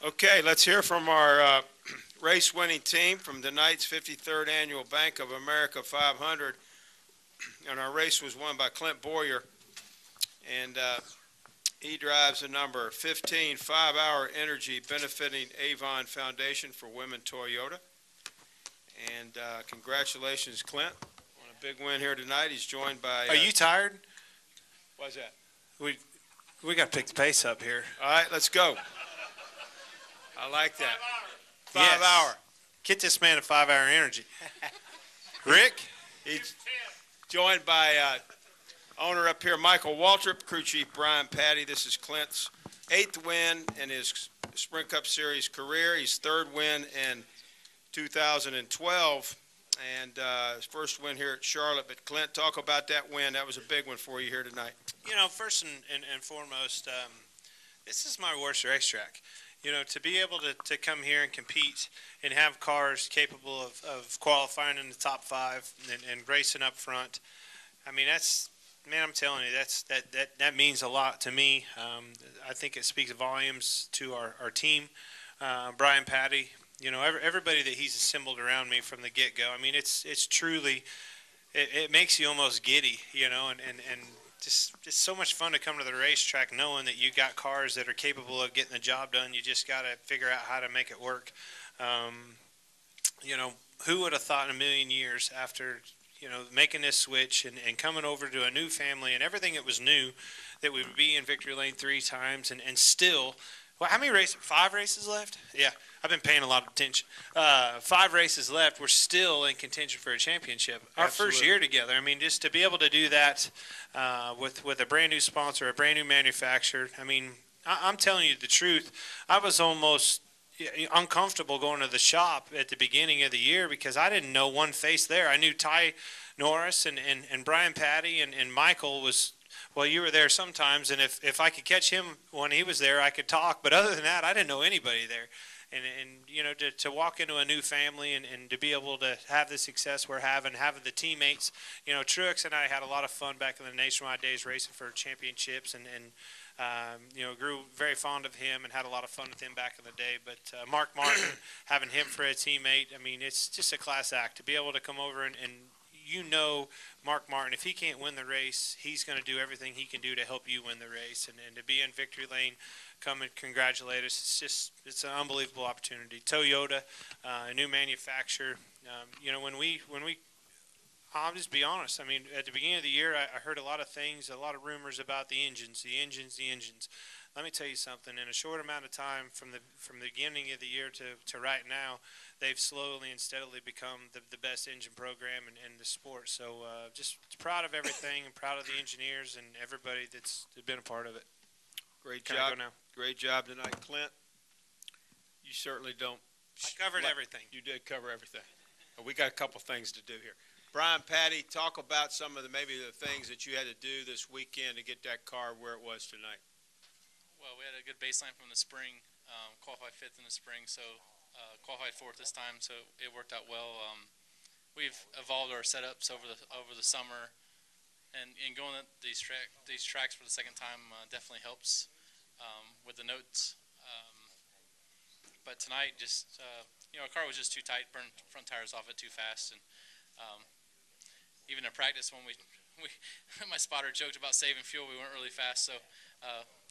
Okay, let's hear from our race-winning team from tonight's 53rd Annual Bank of America 500. And our race was won by Clint Bowyer. And he drives the number 15 5-Hour Energy benefiting Avon Foundation for Women Toyota. And congratulations, Clint, on a big win here tonight. He's joined by... Are you tired? What's that? We got to pick the pace up here. All right, let's go. I like that. 5 Yes. hour. Get this man a 5-hour energy. Rick? He's joined by owner up here, Michael Waltrip, crew chief Brian Patty. This is Clint's 8th win in his Sprint Cup Series career. His 3rd win in 2012, and his first win here at Charlotte. But Clint, talk about that win. That was a big one for you here tonight. You know, first and foremost, this is my worst racetrack. You know, to be able to come here and compete and have cars capable of qualifying in the top 5 and racing up front, I mean, that's, man, I'm telling you, that means a lot to me. I think it speaks volumes to our team. Brian Patty, you know, everybody that he's assembled around me from the get-go. I mean, it's truly, it makes you almost giddy, you know, and just so much fun to come to the racetrack knowing that you got cars that are capable of getting the job done. You just got to figure out how to make it work. You know, who would have thought in a million years after, you know, making this switch and coming over to a new family and everything that was new, that we would be in victory lane 3 times and still, well, how many races? 5 races left? Yeah, I've been paying a lot of attention. 5 races left. We're still in contention for a championship. Our Absolutely. first year together. I mean, just to be able to do that with a brand new sponsor, a brand new manufacturer. I mean, I'm telling you the truth. I was almost uncomfortable going to the shop at the beginning of the year because I didn't know one face there. I knew Ty Norris and Brian Patty and Michael was. Well, you were there sometimes, and if I could catch him when he was there, I could talk. But other than that, I didn't know anybody there. And you know, to walk into a new family and to be able to have the success we're having the teammates. You know, Truex and I had a lot of fun back in the Nationwide Days racing for championships, and you know, grew very fond of him and had a lot of fun with him back in the day. But Mark Martin, having him for a teammate, I mean, it's just a class act to be able to come over and you know, Mark Martin, if he can't win the race, he's going to do everything he can do to help you win the race. And to be in victory lane, come and congratulate us, it's an unbelievable opportunity. Toyota, a new manufacturer. You know, when we, I'll just be honest. I mean, at the beginning of the year, I heard a lot of things, a lot of rumors about the engines. Let me tell you something. In a short amount of time, from the beginning of the year to right now, they've slowly and steadily become the best engine program in the sport. So just proud of everything and proud of the engineers and everybody that's been a part of it. Great Can job. I go now? Great job tonight, Clint. You certainly don't. I covered everything. You did cover everything. We got a couple things to do here. Brian Patty, talk about some of maybe the things that you had to do this weekend to get that car where it was tonight. Well, we had a good baseline from the spring, qualified 5th in the spring, so qualified 4th this time, so it worked out well. We've evolved our setups over the summer, and going at these tracks for the second time definitely helps with the notes. But tonight, just you know, our car was just too tight, burned front tires off it too fast, and even in practice when we my spotter joked about saving fuel, we weren't really fast, so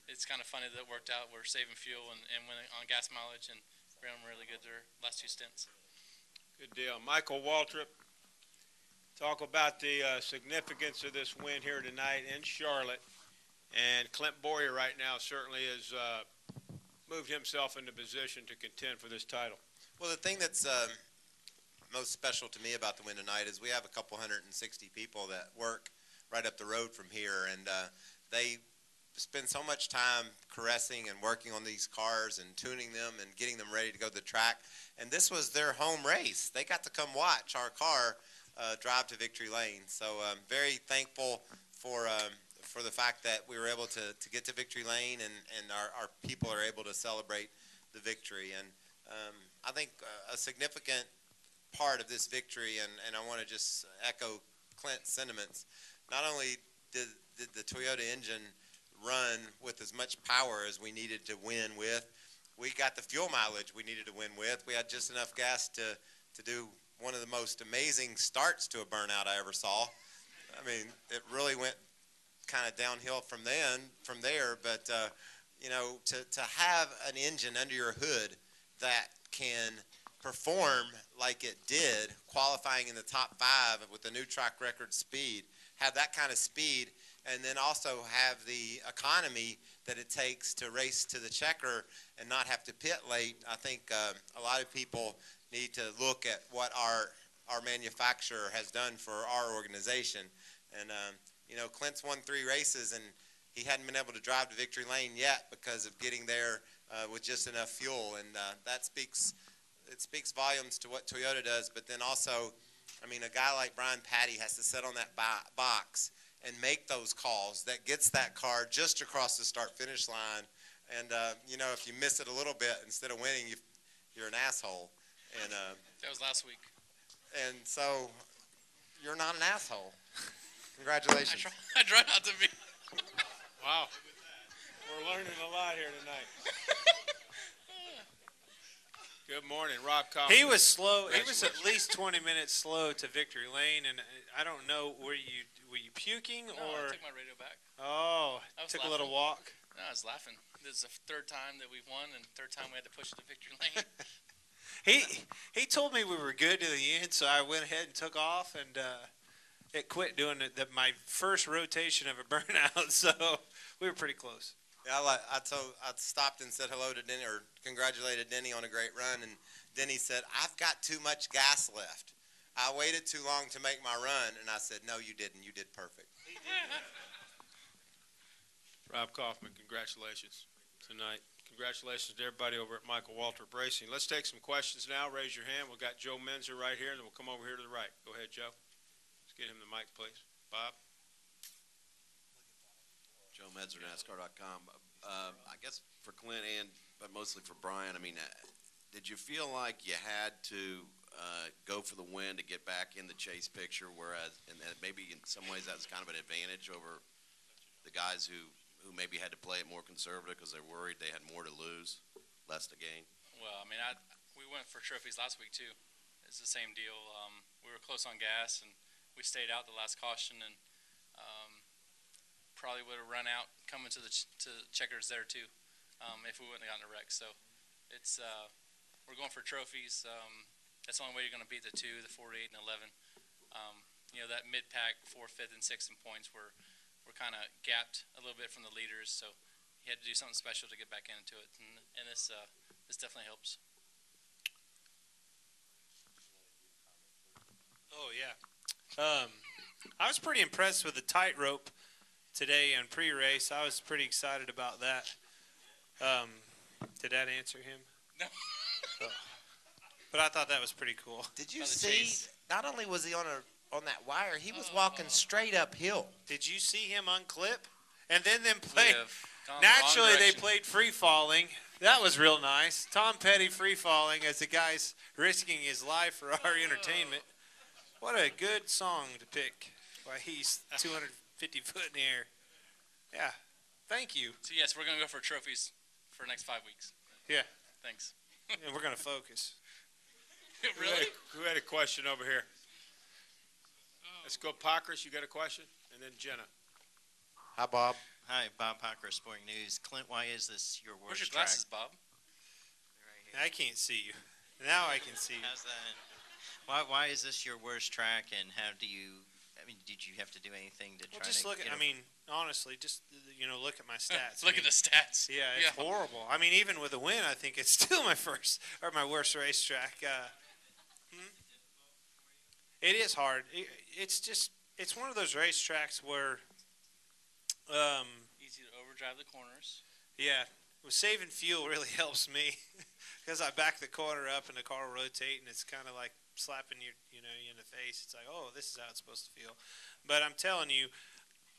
it's kind of funny that it worked out. We're saving fuel and went on gas mileage and ran them really good their last 2 stints. Good deal. Michael Waltrip, talk about the significance of this win here tonight in Charlotte. And Clint Bowyer right now certainly has moved himself into position to contend for this title. Well, the thing that's most special to me about the win tonight is we have a couple 160 people that work right up the road from here, and they spend so much time caressing and working on these cars and tuning them and getting them ready to go to the track. And this was their home race. They got to come watch our car drive to victory lane. So I'm very thankful for the fact that we were able to get to victory lane and our people are able to celebrate the victory. And I think a significant part of this victory, and I want to just echo Clint's sentiments, not only did the Toyota engine run with as much power as we needed to win with, we got the fuel mileage we needed to win with. We had just enough gas to do one of the most amazing starts to a burnout I ever saw. I mean, it really went kind of downhill from there. But you know, to have an engine under your hood that can perform like it did, qualifying in the top 5 with the new track record speed, have that kind of speed, and then also have the economy that it takes to race to the checker and not have to pit late. I think a lot of people need to look at what our manufacturer has done for our organization. And you know, Clint's won 3 races, and he hadn't been able to drive to victory lane yet because of getting there with just enough fuel. And that speaks volumes to what Toyota does. But then also, I mean, a guy like Brian Patty has to sit on that box and make those calls that gets that car just across the start-finish line. And, you know, if you miss it a little bit, instead of winning, you're an asshole. And That was last week. and so you're not an asshole. Congratulations. I try not to be. Wow. We're learning a lot here tonight. Good morning, Rob Kaufman. He was slow. He was at least 20 minutes slow to victory lane, and I don't know, were you puking No, or? I took my radio back. Oh, I was took laughing. a little walk. No, I was laughing. This is the 3rd time that we've won, and 3rd time we had to push it to victory lane. He told me we were good to the end, so I went ahead and took off, and it quit doing my first rotation of a burnout. So we were pretty close. Yeah, I stopped and said hello to Denny, or congratulated Denny on a great run, and Denny said, "I've got too much gas left. I waited too long to make my run," and I said, "No, you didn't. You did perfect." Rob Kaufman, congratulations tonight. Congratulations to everybody over at Michael Waltrip Racing. Let's take some questions now. Raise your hand. We've got Joe Menzer right here, and then we'll come over here to the right. Go ahead, Joe. Let's get him the mic, please. Bob? Joe Medzer, NASCAR.com. I guess for Clint but mostly for Brian, I mean, did you feel like you had to go for the win to get back in the chase picture, whereas and maybe in some ways that's kind of an advantage over the guys who maybe had to play it more conservative because they're worried they had more to lose, less to gain? Well, I mean, we went for trophies last week too. It's the same deal. We were close on gas, and we stayed out the last caution, and probably would have run out coming to the checkers there too, if we wouldn't have gotten a wreck. So it's we're going for trophies. That's the only way you're going to beat the 2, the 4, 8, and 11. You know, that mid-pack 4th, 5th, and 6th in points were kind of gapped a little bit from the leaders. So you had to do something special to get back into it, and this definitely helps. Oh, yeah. I was pretty impressed with the tightrope today in pre-race. I was pretty excited about that. Did that answer him? No. Oh. But I thought that was pretty cool. Did you By the see? chase. Not only was he on that wire, he was walking straight uphill. Did you see him unclip? And then them play. We have gone the wrong Naturally, they direction. played free falling. That was real nice. Tom Petty free falling as the guy's risking his life for our entertainment. What a good song to pick while he's 250 foot in the air. Yeah. Thank you. So yes, we're going to go for trophies for the next 5 weeks. Yeah. Thanks. And we're going to focus. Really? Who had a question over here? Let's go, Pockers. You got a question? And then Jenna. Hi, Bob. Hi, Bob Hocker, Sporting News. Clint, why is this your Where's worst your glasses, Bob? track? Right I can't see you. Now I can see here. you. How's that? Why is this your worst track, and how do you? I mean, did you have to do anything to Well, try just to? look at, get I mean, honestly, just, look at my stats. Look I at mean, the stats. Yeah, it's horrible. I mean, even with a win, I think it's still my worst racetrack. It is hard. It's one of those racetracks where, Easy to overdrive the corners. yeah, saving fuel really helps me because I back the corner up and the car will rotate and it's kind of like slapping you in the face. It's like, oh, this is how it's supposed to feel. But I'm telling you,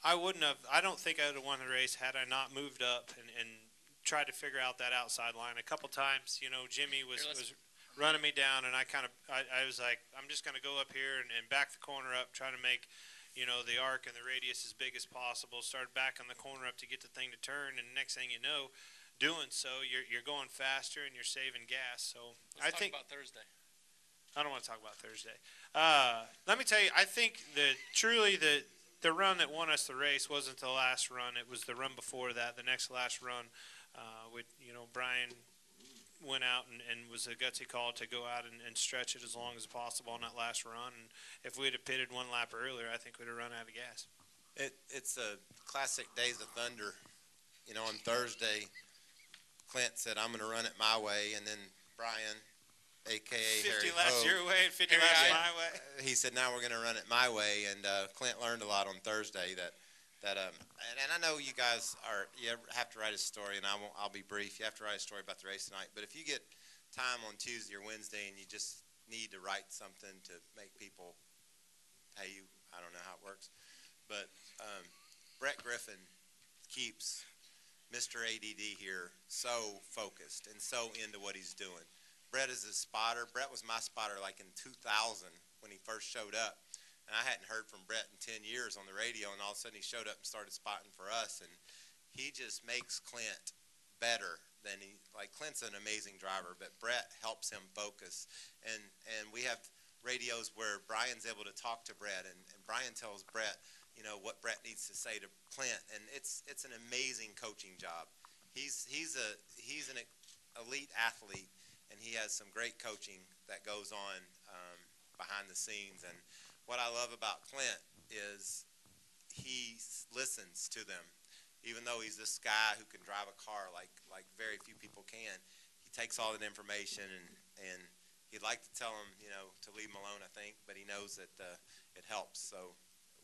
I don't think I would have won the race had I not moved up and tried to figure out that outside line. A couple times, Jimmy was running me down, and I was like, I'm just going to go up here and back the corner up, trying to make, the arc and the radius as big as possible. Started backing the corner up to get the thing to turn, and next thing you know, doing so, you're going faster and you're saving gas. So Let's I talk think about Thursday. I don't want to talk about Thursday. Let me tell you, I think that truly the run that won us the race wasn't the last run. It was the run before that, the next last run. Brian went out and was a gutsy call to go out and stretch it as long as possible on that last run. And if we'd have pitted one lap earlier, I think we'd have run out of gas. It's a classic Days of Thunder. On Thursday, Clint said, "I'm going to run it my way," and then Brian, a.k.a. 50 Harry laps Hogue, your way and 50 laps my way. he said, "Now we're going to run it my way." And Clint learned a lot on Thursday and I know you guys have to write a story, and I'll be brief. You have to write a story about the race tonight. But if you get time on Tuesday or Wednesday and you just need to write something to make people pay you, I don't know how it works. But Brett Griffin keeps Mr. ADD here so focused and so into what he's doing. Brett is a spotter. Brett was my spotter like in 2000 when he first showed up. And I hadn't heard from Brett in 10 years on the radio, and all of a sudden he showed up and started spotting for us. And he just makes Clint better than Clint's an amazing driver, but Brett helps him focus. And we have radios where Brian's able to talk to Brett, and Brian tells Brett, what Brett needs to say to Clint. And it's an amazing coaching job. He's an elite athlete, and he has some great coaching that goes on behind the scenes. And what I love about Clint is he listens to them. Even though he's this guy who can drive a car like very few people can, he takes all that information and he'd like to tell him, to leave him alone, I think, but he knows that it helps. So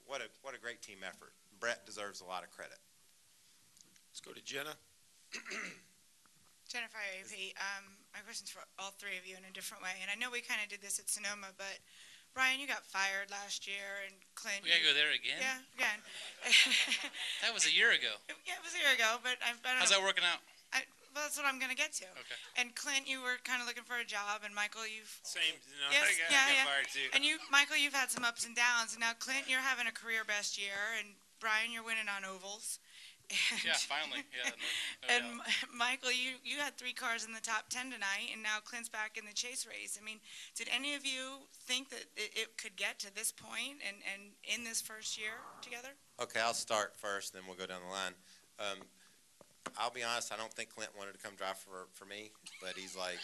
what a great team effort. Brett deserves a lot of credit. Let's go to Jenna. Jennifer AP. My question's for all three of you in a different way. And I know we kind of did this at Sonoma, but Brian, you got fired last year, and Clint. We gotta go there again. Yeah, again. That was a year ago. Yeah, it was a year ago, but I don't How's know. that working out? Well, that's what I'm going to get to. Okay. And Clint, you were kind of looking for a job, and Michael, Same. Yes, I got fired too. And Michael, you've had some ups and downs, and now Clint, you're having a career best year, and Brian, you're winning on ovals. And, Yeah, finally. Yeah. And Michael, you had 3 cars in the top 10 tonight, and now Clint's back in the chase race. I mean, did any of you think that it could get to this point and in this first year together? Okay, I'll start first, then we'll go down the line. I'll be honest, I don't think Clint wanted to come drive for me, but he's like,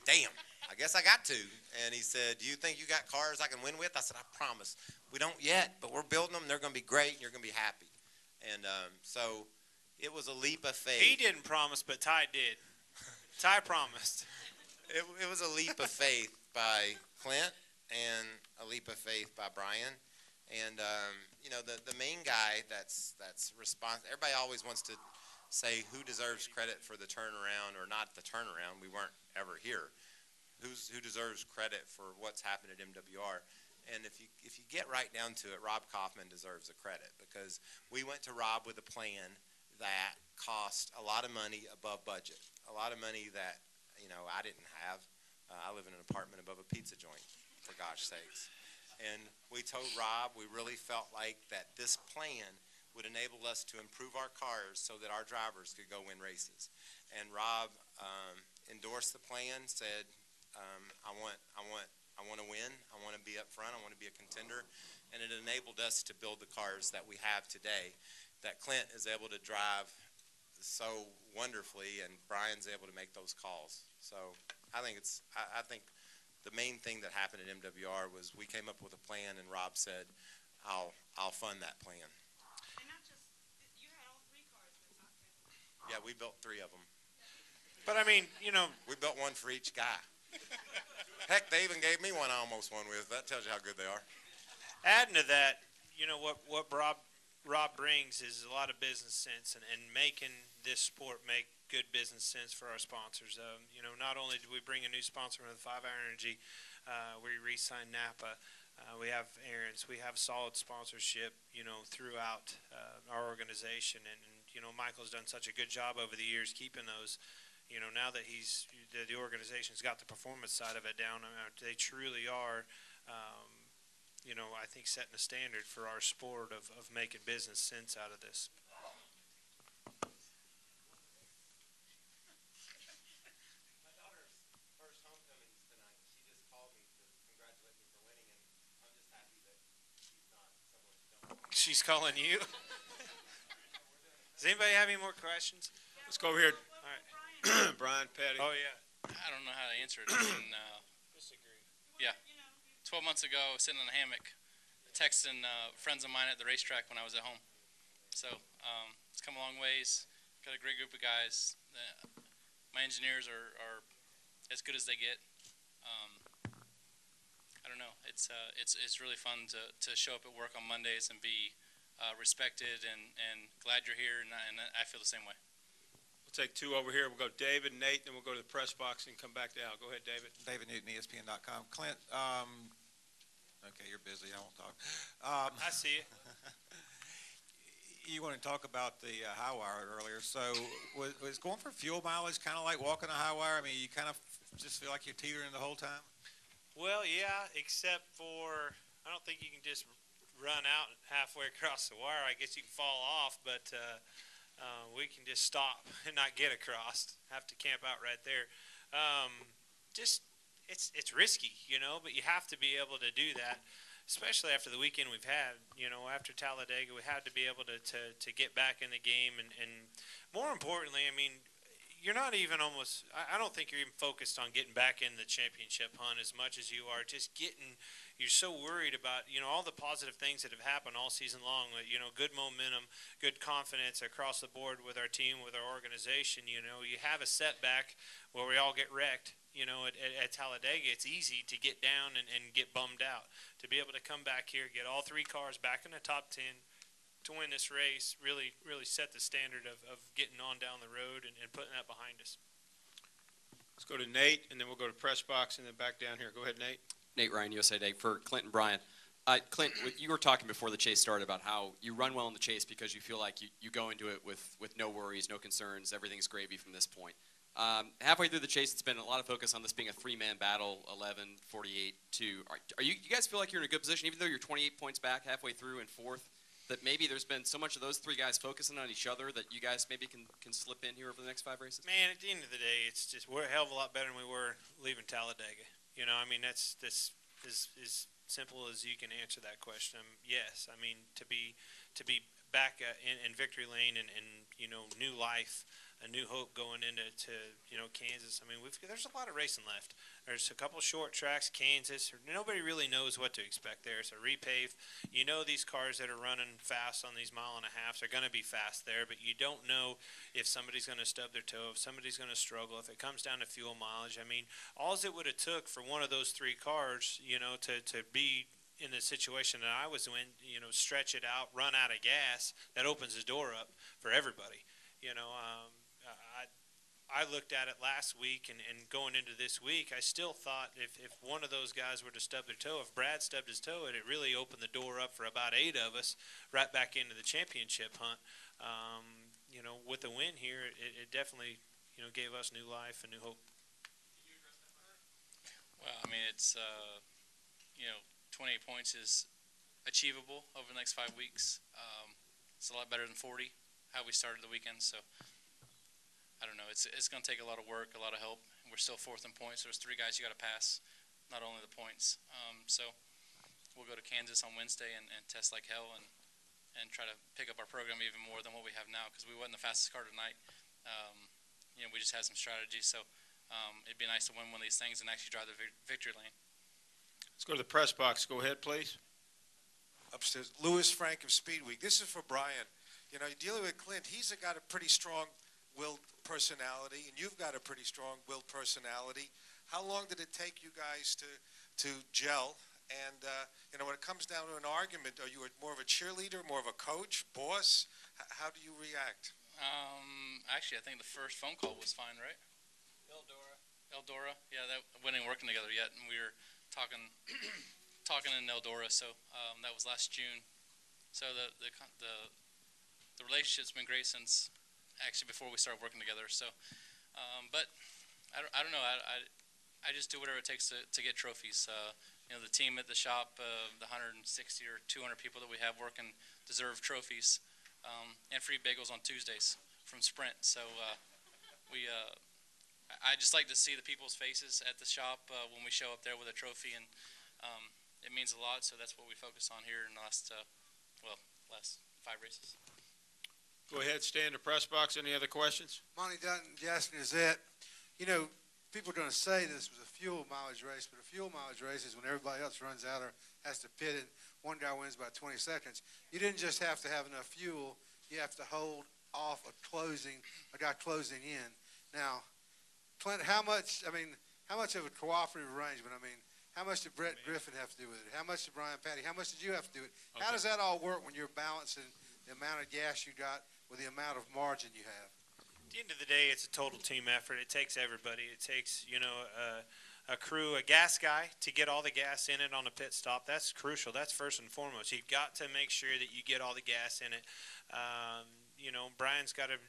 damn, I guess I got to. And he said, "Do you think you got cars I can win with?" I said, "I promise. We don't yet, but we're building them. They're going to be great, and you're going to be happy." And so it was a leap of faith. He didn't promise, but Ty did. Ty promised. It was a leap of faith by Clint and a leap of faith by Brian. And, the main guy that's responsible, everybody always wants to say who deserves credit for the turnaround or not the turnaround. We weren't ever here. Who deserves credit for what's happened at MWR? And if you get right down to it, Rob Kaufman deserves the credit because we went to Rob with a plan that cost a lot of money above budget, a lot of money that I didn't have. I live in an apartment above a pizza joint, for gosh sakes. And we told Rob we really felt like that this plan would enable us to improve our cars so that our drivers could go win races. And Rob endorsed the plan, said, I want to win. I want to be up front. I want to be a contender. And it enabled us to build the cars that we have today that Clint is able to drive so wonderfully, and Brian's able to make those calls. So I think the main thing that happened at MWR was we came up with a plan, and Rob said, I'll fund that plan. And not just, you had all 3 cars in the top 10. Yeah, we built 3 of them. But I mean, We built one for each guy. Heck, they even gave me one I almost won with. That tells you how good they are. adding to that, what Rob brings is a lot of business sense and making this sport make good business sense for our sponsors. Not only did we bring a new sponsor with 5 Hour Energy, we re-signed Napa. We have Aaron's. We have solid sponsorship, throughout our organization. And Michael's done such a good job over the years keeping those. Now that the organization's got the performance side of it down, they truly are, I think setting a standard for our sport of making business sense out of this. she's calling you. Does anybody have any more questions? Let's go over here. All right. Brian Petty. Oh, yeah. I don't know how to answer it. I mean, Disagree. 12 months ago, I was sitting in a hammock, texting friends of mine at the racetrack when I was at home. So it's come a long ways. Got a great group of guys. My engineers are as good as they get. I don't know. It's really fun to show up at work on Mondays and be respected and glad you're here, and I feel the same way. We'll take two over here. We'll go David, Nate, then we'll go to the press box and come back to Al. Go ahead, David. David Newton, ESPN.com. Clint, okay, you're busy. I won't talk. I see it. You want to talk about the high wire earlier. So was going for fuel mileage kind of like walking a high wire? I mean, you kind of just feel like you're teetering the whole time? Well, yeah, except for I don't think you can just run out halfway across the wire. I guess you can fall off, but we can just stop and not get across. Have to camp out right there. It's risky, but you have to be able to do that, especially after the weekend we've had. After Talladega, we had to be able to get back in the game, and more importantly, I mean, you're not even almost – I don't think you're even focused on getting back in the championship hunt as much as you are just getting – you're so worried about, all the positive things that have happened all season long, good momentum, good confidence across the board with our team, with our organization. You have a setback where we all get wrecked. At Talladega, it's easy to get down and get bummed out. To be able to come back here, get all three cars back in the top 10, to win this race, really set the standard of getting on down the road and putting that behind us. Let's go to Nate, and then we'll go to press box, and then back down here. Go ahead, Nate. Nate Ryan, USA Today, for Clint and Brian. Clint, you were talking before the chase started about how you run well in the chase because you feel like you go into it with no worries, no concerns, everything's gravy from this point. Halfway through the chase, it's been a lot of focus on this being a three-man battle, 11, 48, 2. Are you guys feel like you're in a good position, even though you're 28 points back halfway through and fourth, that maybe there's been so much of those three guys focusing on each other that you guys maybe can slip in here over the next 5 races? Man, at the end of the day, it's just we're a hell of a lot better than we were leaving Talladega. I mean, that's this is simple as you can answer that question. Yes, I mean to be back in victory lane and new life, a new hope going into Kansas. I mean, there's a lot of racing left. There's a couple short tracks, Kansas. Nobody really knows what to expect there. It's a repave. These cars that are running fast on these mile-and-a-halves are going to be fast there, but you don't know if somebody's going to stub their toe, if somebody's going to struggle, if it comes down to fuel mileage. I mean, all it would have took for one of those three cars, to be in the situation that I was in, stretch it out, run out of gas, that opens the door up for everybody. I looked at it last week and going into this week, I still thought if one of those guys were to stub their toe, if Brad stubbed his toe, it really opened the door up for about 8 of us right back into the championship hunt. With the win here, it definitely, gave us new life and new hope. Well, I mean, it's 28 points is achievable over the next 5 weeks. It's a lot better than 40, how we started the weekend. So I don't know. It's going to take a lot of work, a lot of help. We're still fourth in points. There's 3 guys you got to pass, not only the points. So we'll go to Kansas on Wednesday and test like hell and try to pick up our program even more than what we have now because we wasn't the fastest car tonight. We just had some strategy. So it'd be nice to win one of these things and actually drive the victory lane. Let's go to the press box. Go ahead, please. Upstairs, Louis Frank of Speed Week. This is for Brian. You're dealing with Clint. He's got a pretty strong-willed personality, and you've got a pretty strong-willed personality. How long did it take you guys to gel? And when it comes down to an argument, are you more of a cheerleader, more of a coach, boss? How do you react? Actually, I think the first phone call was fine, right? Eldora. Yeah, that we weren't working together yet, and we were talking in Eldora. So that was last June. So the relationship's been great since actually before we started working together. So, but I don't know. I just do whatever it takes to get trophies. The team at the shop, the 160 or 200 people that we have working deserve trophies and free bagels on Tuesdays from Sprint. So I just like to see the people's faces at the shop when we show up there with a trophy, and it means a lot. So that's what we focus on here in the last last 5 races. Go ahead, stay in the press box. Any other questions? Monty Dutton, Jasper Gazette. You know, people are going to say this was a fuel mileage race, but a fuel mileage race is when everybody else runs out or has to pit and one guy wins by 20 seconds. You didn't just have to have enough fuel. You have to hold off a guy closing in. Now, Clint, how much of a cooperative arrangement? I mean, how much did Brett Griffin have to do with it? How much did Brian Patty? How much did you have to do with it? Okay. How does that all work when you're balancing the amount of gas you got with the amount of margin you have? At the end of the day, it's a total team effort. It takes everybody. It takes, a crew, a gas guy to get all the gas in it on a pit stop. That's crucial. That's first and foremost. You've got to make sure that you get all the gas in it. Brian's got to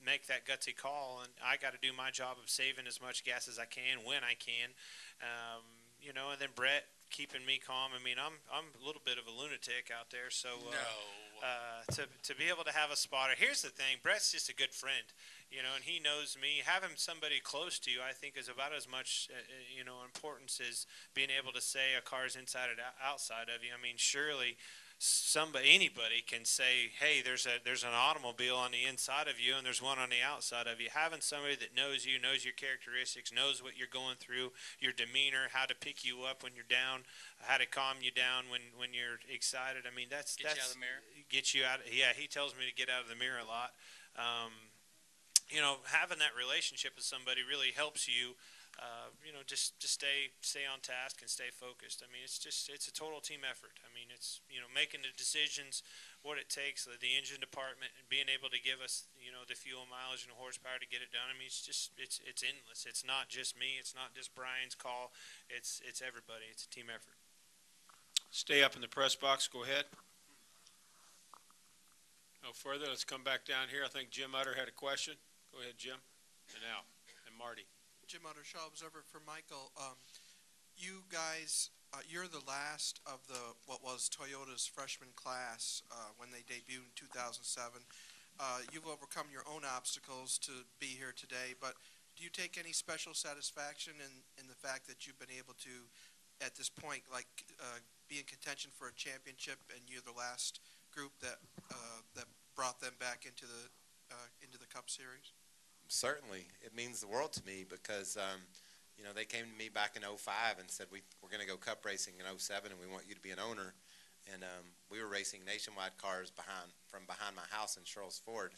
make that gutsy call, and I got to do my job of saving as much gas as I can when I can. And then Brett keeping me calm. I mean, I'm a little bit of a lunatic out there, so to be able to have a spotter. Here's the thing, Brett's just a good friend, and he knows me. Having somebody close to you, I think, is about as much importance as being able to say a car's inside or outside of you. I mean, surely anybody can say, hey, there's an automobile on the inside of you and there's one on the outside of you. Having somebody that knows you, knows your characteristics, knows what you're going through, your demeanor, how to pick you up when you're down, how to calm you down when you're excited. I mean, that's Get you out of the mirror. Get you out. Yeah, he tells me to get out of the mirror a lot. Having that relationship with somebody really helps you. Just to stay on task and stay focused. I mean, it's a total team effort. I mean, it's, making the decisions, what it takes, the engine department, and being able to give us, the fuel mileage and the horsepower to get it done. I mean, it's endless. It's not just me. It's not just Brian's call. It's everybody. It's a team effort. Stay up in the press box. Go ahead. No further. Let's come back down here. I think Jim Utter had a question. Go ahead, Jim. And now, and Marty. Jim Utter, Shaw Observer for Michael. You guys, you're the last of what was Toyota's freshman class when they debuted in 2007. You've overcome your own obstacles to be here today, but do you take any special satisfaction in the fact that you've been able to, at this point, be in contention for a championship, and you're the last group that brought them back into the Cup Series? Certainly, it means the world to me because, they came to me back in '05 and said, we're going to go cup racing in '07 and we want you to be an owner. And we were racing nationwide cars from behind my house in Charles Ford,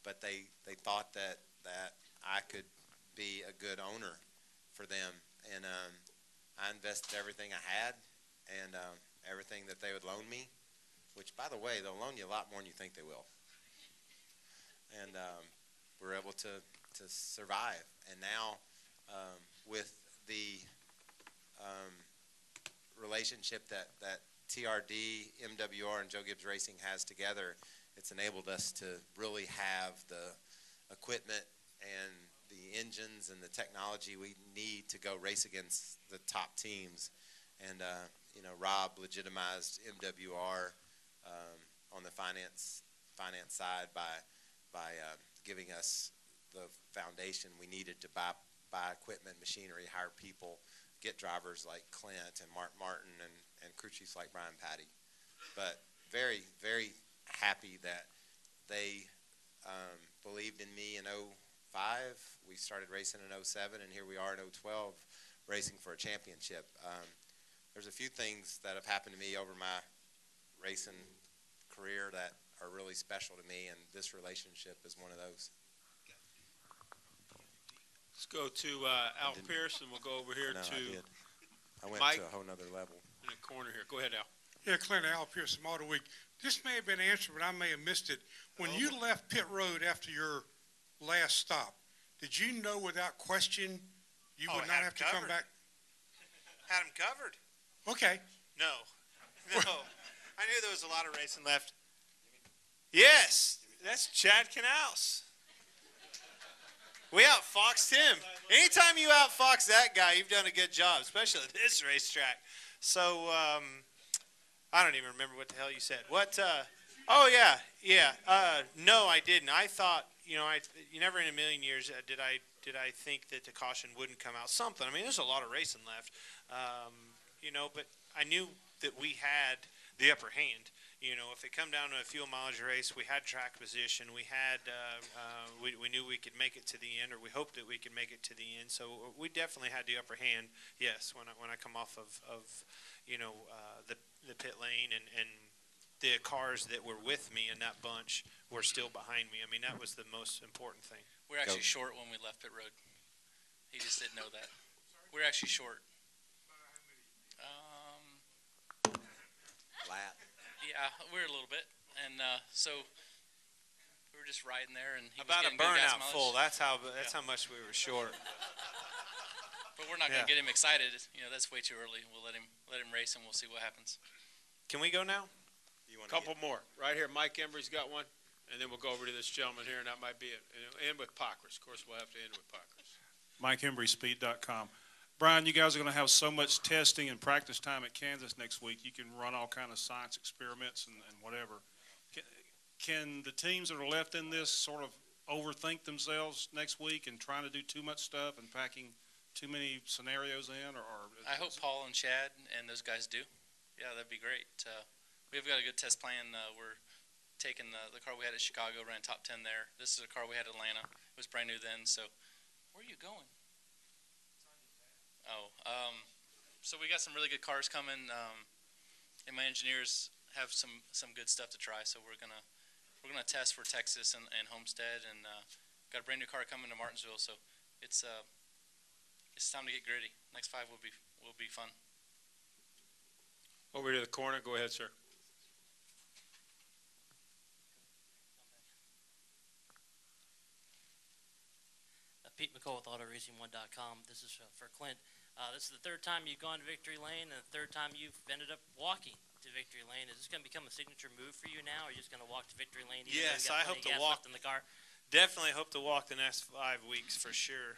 but they thought that I could be a good owner for them. And I invested everything I had and everything that they would loan me, which, by the way, they'll loan you a lot more than you think they will. And we're able to survive. And now with the relationship that TRD, MWR, and Joe Gibbs Racing has together, it's enabled us to really have the equipment and the engines and the technology we need to go race against the top teams. And, Rob legitimized MWR on the finance side by giving us the foundation we needed to buy equipment, machinery, hire people, get drivers like Clint and Mark Martin and crew chiefs like Brian Patty. But very, very happy that they believed in me in '05. We started racing in '07, and here we are in '12 racing for a championship. There's a few things that have happened to me over my racing career that are really special to me, and this relationship is one of those. Let's go to Al Pierce, and we'll go over here to I went Mike to a whole nother level. in the corner here. Go ahead, Al. Yeah, Clint, Al Pierce, Motor Week. This may have been answered, but I may have missed it. When you left pit road after your last stop, did you know without question you would not have to come back? Had him covered. Okay. No. I knew there was a lot of racing left. Yes, that's Chad Canals. We outfoxed him. Anytime you outfox that guy, you've done a good job, especially at this racetrack. So, I don't even remember what the hell you said. What, yeah. No, I didn't. I thought, you never in a million years did I think that the caution wouldn't come out. Something. I mean, there's a lot of racing left, but I knew that we had the upper hand. you know, if it come down to a fuel mileage race, we had track position, we had, we knew we could make it to the end, or we hoped that we could make it to the end. So we definitely had the upper hand. Yes, when I come off of you know, the pit lane, and the cars that were with me in that bunch were still behind me. I mean, that was the most important thing. We're actually short when we left pit road. He just didn't know that. We're actually short. Flat. Yeah, we're a little bit, and so we were just riding there, and he About was a getting good gas burnout mileage. full. That's how much we were short. But we're not going to get him excited. You know, that's way too early. We'll let him race, and we'll see what happens. Can we go now? Couple more. Right here, Mike Embry's got one, and then we'll go over to this gentleman here, and that might be it. And it'll end with Pockers. Of course, we'll have to end with Pockers. MikeEmbrySpeed.com. Brian, you guys are going to have so much testing and practice time at Kansas next week. You can run all kind of science experiments and whatever. Can the teams that are left in this sort of overthink themselves next week and trying to do too much stuff and packing too many scenarios in? Or I hope Paul and Chad and those guys do. Yeah, that'd be great. We've got a good test plan. We're taking the car we had at Chicago, ran top 10 there. This is a car we had at Atlanta. It was brand new then. So where are you going? So we got some really good cars coming, and my engineers have some good stuff to try. So we're gonna test for Texas and Homestead, and got a brand new car coming to Martinsville. So it's time to get gritty. Next 5 will be fun. Over to the corner. Go ahead, sir. Pete McCall with AutoRacing1.com. This is for Clint. This is the third time you've gone to victory lane, and the third time you've ended up walking to victory lane. Is this going to become a signature move for you now, or are you just going to walk to victory lane? Yes, I hope to walk in the car. Definitely hope to walk the next 5 weeks for sure.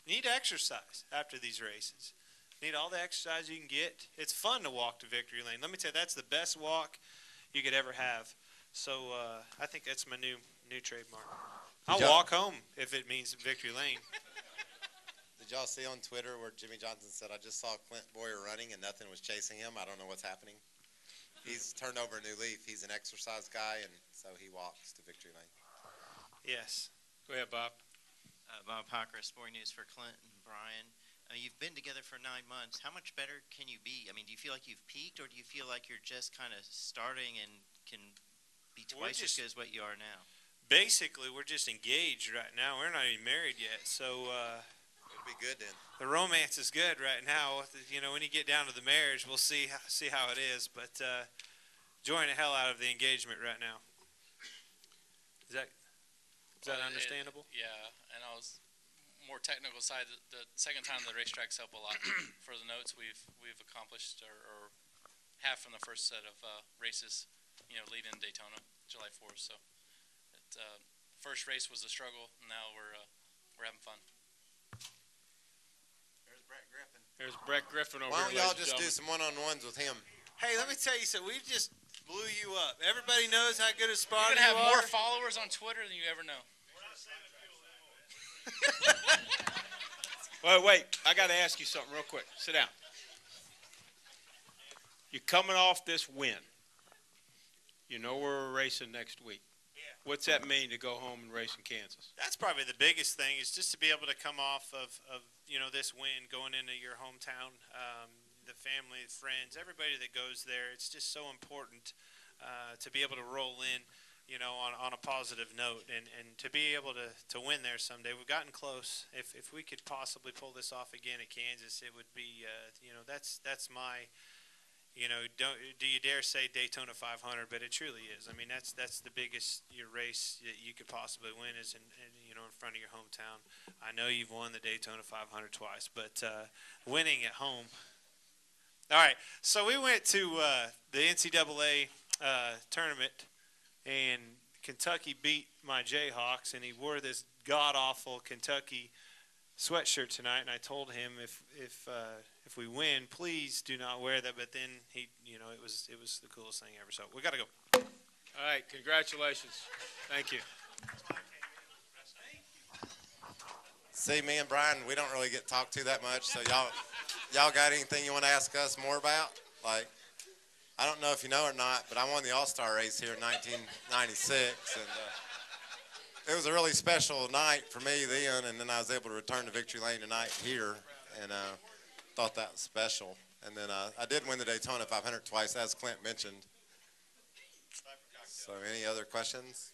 Need exercise after these races. Need all the exercise you can get. It's fun to walk to victory lane. Let me tell you, that's the best walk you could ever have. So I think that's my new trademark. I'll walk home if it means victory lane. Did y'all see on Twitter where Jimmy Johnson said, "I just saw Clint Bowyer running and nothing was chasing him. I don't know what's happening." He's turned over a new leaf. He's an exercise guy, and so he walks to victory lane. Yes. Go ahead, Bob. Bob Hocker, Sporting News for Clint and Brian. You've been together for 9 months. How much better can you be? I mean, do you feel like you've peaked, or do you feel like you're just kind of starting and can be twice as good as what you are now? Basically, we're just engaged right now. We're not even married yet, so it'll be good then. The romance is good right now. You know, when you get down to the marriage, we'll see how it is. But enjoying the hell out of the engagement right now. Is that understandable? Yeah, and I was more technical side. The second time the racetracks help a lot. For the notes we've accomplished or have from the first set of races, you know, leading Daytona, July 4th. So. First race was a struggle. Now we're having fun. There's Brett Griffin. There's Brett Griffin over here. Why don't y'all just do gentlemen. some one-on-ones with him? Hey, let me tell you something. We just blew you up. Everybody knows how good a spotter You're gonna have you more are. followers on Twitter than you ever know. Wait. I got to ask you something real quick. Sit down. You're coming off this win. You know we're racing next week. What's that mean to go home and race in Kansas? That's probably the biggest thing, is just to be able to come off of you know, this win, going into your hometown, the family, friends, everybody that goes there. It's just so important to be able to roll in, you know, on a positive note, and to be able to win there someday. We've gotten close. If we could possibly pull this off again at Kansas, it would be, you know, that's my. You know, do you dare say Daytona 500? But it truly is. I mean, that's the biggest race that you could possibly win, is in you know, in front of your hometown. I know you've won the Daytona 500 twice, but winning at home. All right, so we went to the NCAA tournament, and Kentucky beat my Jayhawks, and he wore this god awful Kentucky sweatshirt tonight, and I told him if we win, please do not wear that. But then he, you know, it was the coolest thing ever. So we got to go. All right, congratulations. Thank you. See, me and Brian, we don't really get talked to that much. So y'all got anything you want to ask us more about? Like, I don't know if you know or not, but I won the All-Star race here in 1996, and it was a really special night for me then, and then I was able to return to Victory Lane tonight here, and thought that was special. And then I did win the Daytona 500 twice, as Clint mentioned. So any other questions?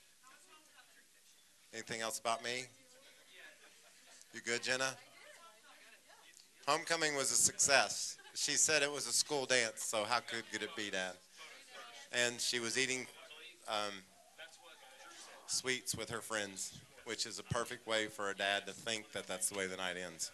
Anything else about me? You good, Jenna? Homecoming was a success. She said it was a school dance, so how could it be, Dad? And she was eating sweets with her friends, which is a perfect way for a dad to think that that's the way the night ends.